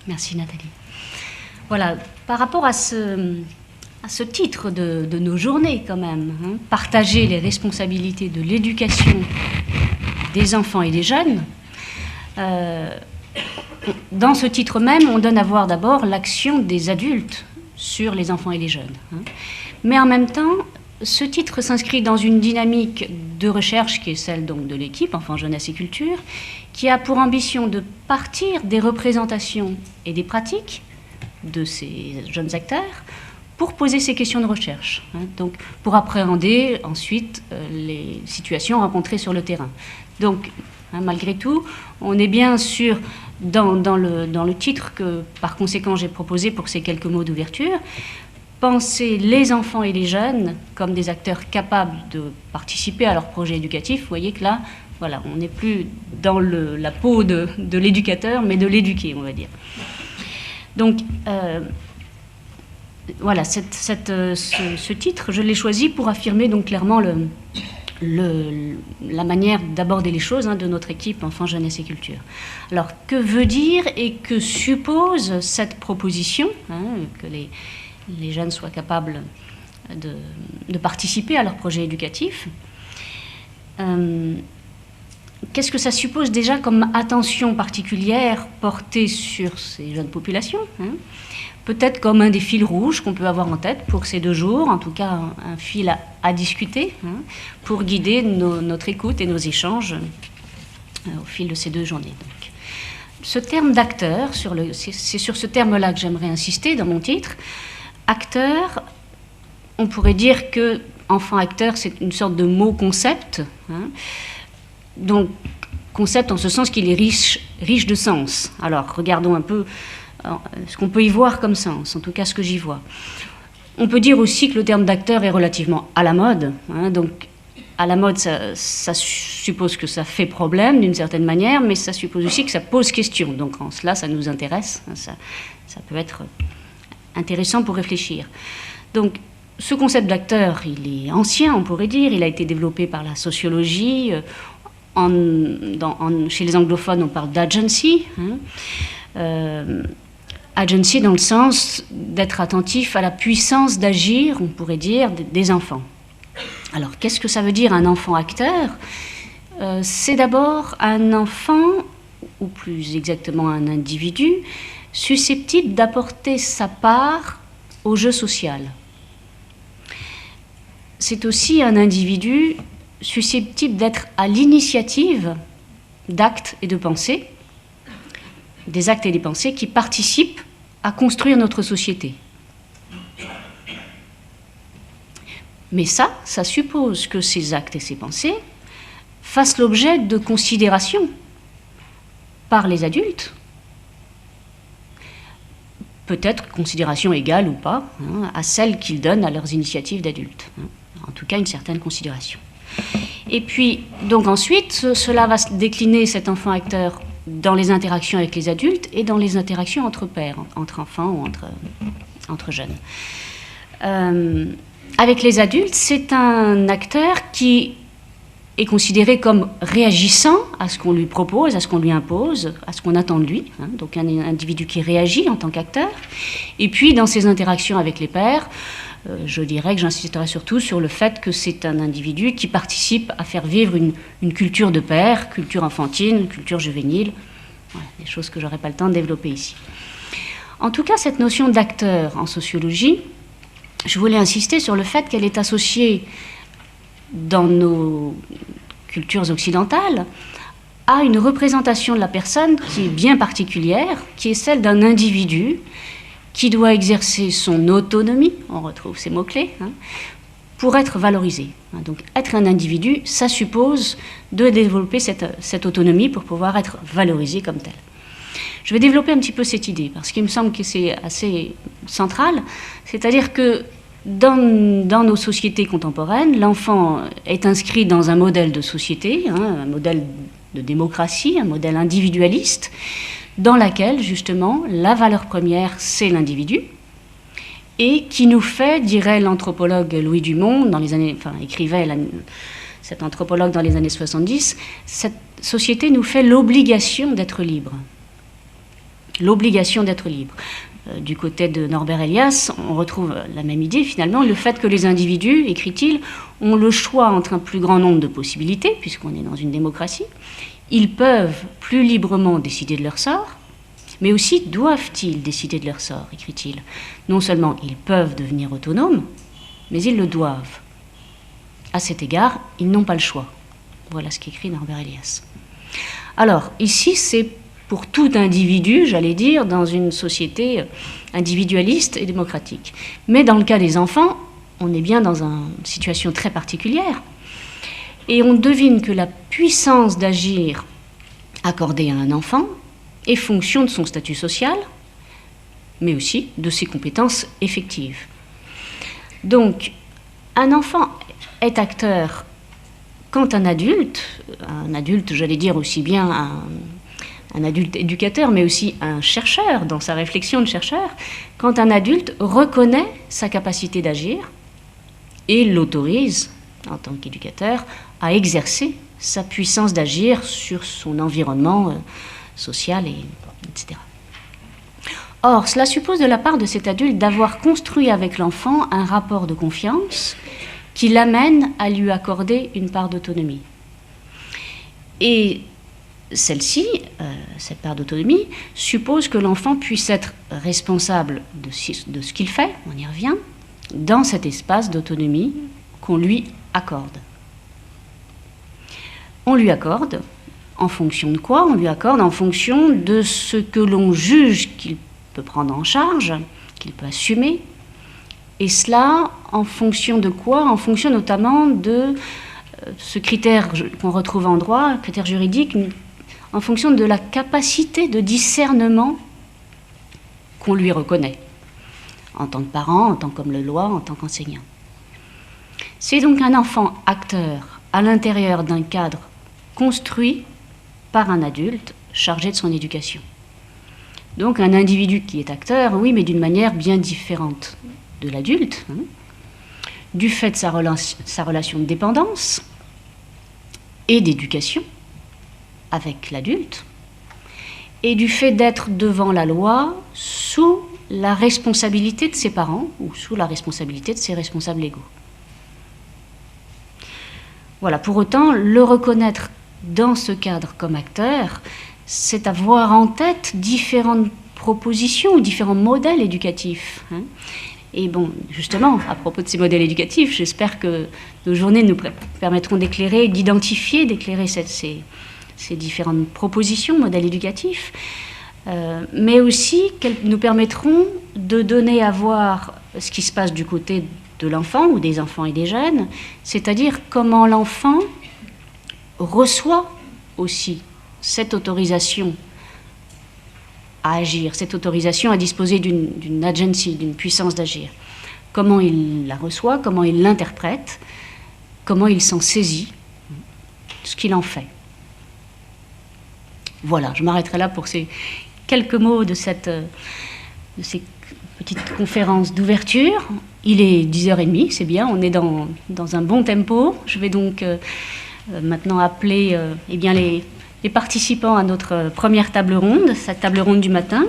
Merci Nathalie. Voilà, par rapport à ce titre de nos journées quand même, hein, partager les responsabilités de l'éducation des enfants et des jeunes, dans ce titre même, on donne à voir d'abord l'action des adultes sur les enfants et les jeunes. Hein. Mais en même temps, ce titre s'inscrit dans une dynamique de recherche qui est celle donc de l'équipe Enfants, Jeunesse et Culture, qui a pour ambition de partir des représentations et des pratiques de ces jeunes acteurs pour poser ces questions de recherche, hein, donc pour appréhender ensuite les situations rencontrées sur le terrain. Donc, hein, malgré tout, on est bien sûr dans le titre que, par conséquent, j'ai proposé pour ces quelques mots d'ouverture, penser les enfants et les jeunes comme des acteurs capables de participer à leur projet éducatif. Vous voyez que là, voilà, on n'est plus dans la peau de l'éducateur, mais de l'éduqué, on va dire. Donc, voilà, ce titre, je l'ai choisi pour affirmer donc clairement la manière d'aborder les choses, hein, de notre équipe Enfants, Jeunesse et Culture. Alors, que veut dire et que suppose cette proposition, hein, que les jeunes soient capables de participer à leur projet éducatif? Qu'est-ce que ça suppose déjà comme attention particulière portée sur ces jeunes populations, hein? Peut-être comme un des fils rouges qu'on peut avoir en tête pour ces 2 jours, en tout cas un fil à discuter, hein, pour guider notre écoute et nos échanges au fil de ces 2 journées. Donc, ce terme d'acteur, c'est sur ce terme-là que j'aimerais insister dans mon titre. Acteur, on pourrait dire que enfant acteur, c'est une sorte de mot-concept, hein, donc concept en ce sens qu'il est riche de sens. Alors, regardons un peu ce qu'on peut y voir comme sens, en tout cas ce que j'y vois. On peut dire aussi que le terme d'acteur est relativement à la mode, hein, donc à la mode, ça suppose que ça fait problème d'une certaine manière, mais ça suppose aussi que ça pose question, donc en cela ça nous intéresse, hein, ça peut être intéressant pour réfléchir. Donc ce concept d'acteur, il est ancien, on pourrait dire, il a été développé par la sociologie, chez les anglophones on parle d'agency, hein, agency dans le sens d'être attentif à la puissance d'agir, on pourrait dire, des enfants. Alors, qu'est-ce que ça veut dire un enfant acteur? C'est d'abord un enfant, ou plus exactement un individu, susceptible d'apporter sa part au jeu social. C'est aussi un individu susceptible d'être à l'initiative d'actes et de pensées, des actes et des pensées qui participent à construire notre société. Mais ça suppose que ces actes et ces pensées fassent l'objet de considération par les adultes, peut-être considération égale ou pas, hein, à celle qu'ils donnent à leurs initiatives d'adultes, hein, en tout cas une certaine considération. Et puis, donc ensuite, cela va se décliner, cet enfant acteur, dans les interactions avec les adultes et dans les interactions entre pairs, entre enfants ou entre jeunes. Avec les adultes, c'est un acteur qui est considéré comme réagissant à ce qu'on lui propose, à ce qu'on lui impose, à ce qu'on attend de lui, hein, donc un individu qui réagit en tant qu'acteur. Et puis, dans ses interactions avec les pairs, je dirais que j'insisterai surtout sur le fait que c'est un individu qui participe à faire vivre une culture de père, culture enfantine, culture juvénile, voilà, des choses que j'aurais pas le temps de développer ici. En tout cas, cette notion d'acteur en sociologie, je voulais insister sur le fait qu'elle est associée dans nos cultures occidentales à une représentation de la personne qui est bien particulière, qui est celle d'un individu qui doit exercer son autonomie, on retrouve ces mots-clés, hein, pour être valorisé. Donc être un individu, ça suppose de développer cette autonomie pour pouvoir être valorisé comme tel. Je vais développer un petit peu cette idée, parce qu'il me semble que c'est assez central, c'est-à-dire que dans nos sociétés contemporaines, l'enfant est inscrit dans un modèle de société, hein, un modèle de démocratie, un modèle individualiste, dans laquelle, justement, la valeur première, c'est l'individu, et qui nous fait, dirait l'anthropologue Louis Dumont, écrivait cet anthropologue dans les années 70, cette société nous fait l'obligation d'être libre. l'obligation d'être libre. Du côté de Norbert Elias, on retrouve la même idée finalement, le fait que les individus, écrit-il, ont le choix entre un plus grand nombre de possibilités, puisqu'on est dans une démocratie. Ils peuvent plus librement décider de leur sort, mais aussi doivent-ils décider de leur sort, écrit-il. Non seulement ils peuvent devenir autonomes, mais ils le doivent. À cet égard, ils n'ont pas le choix. Voilà ce qu'écrit Norbert Elias. Alors, ici, c'est pour tout individu, j'allais dire, dans une société individualiste et démocratique. Mais dans le cas des enfants, on est bien dans une situation très particulière. Et on devine que la puissance d'agir accordée à un enfant est fonction de son statut social, mais aussi de ses compétences effectives. Donc, un enfant est acteur quand un adulte, j'allais dire aussi bien un adulte éducateur, mais aussi un chercheur, dans sa réflexion de chercheur, quand un adulte reconnaît sa capacité d'agir et l'autorise, en tant qu'éducateur, à exercer sa puissance d'agir sur son environnement social, etc. Or, cela suppose de la part de cet adulte d'avoir construit avec l'enfant un rapport de confiance qui l'amène à lui accorder une part d'autonomie. Et celle-ci, cette part d'autonomie, suppose que l'enfant puisse être responsable de ce qu'il fait, on y revient, dans cet espace d'autonomie qu'on lui accorde. On lui accorde en fonction de quoi? On lui accorde en fonction de ce que l'on juge qu'il peut prendre en charge, qu'il peut assumer. Et cela en fonction de quoi? En fonction notamment de ce critère qu'on retrouve en droit, critère juridique, en fonction de la capacité de discernement qu'on lui reconnaît, en tant que parent, en tant qu'homme de loi, en tant qu'enseignant. C'est donc un enfant acteur à l'intérieur d'un cadre construit par un adulte chargé de son éducation. Donc un individu qui est acteur, oui, mais d'une manière bien différente de l'adulte, du fait de sa relation de dépendance et d'éducation avec l'adulte, et du fait d'être devant la loi sous la responsabilité de ses parents ou sous la responsabilité de ses responsables légaux. Voilà, pour autant, le reconnaître dans ce cadre comme acteur, c'est avoir en tête différentes propositions ou différents modèles éducatifs. Et bon, justement, à propos de ces modèles éducatifs, j'espère que nos journées nous permettront d'éclairer, d'identifier, d'éclairer ces différentes propositions, modèles éducatifs, mais aussi qu'elles nous permettront de donner à voir ce qui se passe du côté de l'enfant ou des enfants et des jeunes, c'est-à-dire comment l'enfant reçoit aussi cette autorisation à agir, cette autorisation à disposer d'une agency, d'une puissance d'agir. Comment il la reçoit, comment il l'interprète, comment il s'en saisit, ce qu'il en fait. Voilà, je m'arrêterai là pour ces quelques mots de ces petites conférences d'ouverture. Il est 10h30, c'est bien, on est dans un bon tempo. Je vais donc maintenant appeler les participants à notre première table ronde, cette table ronde du matin.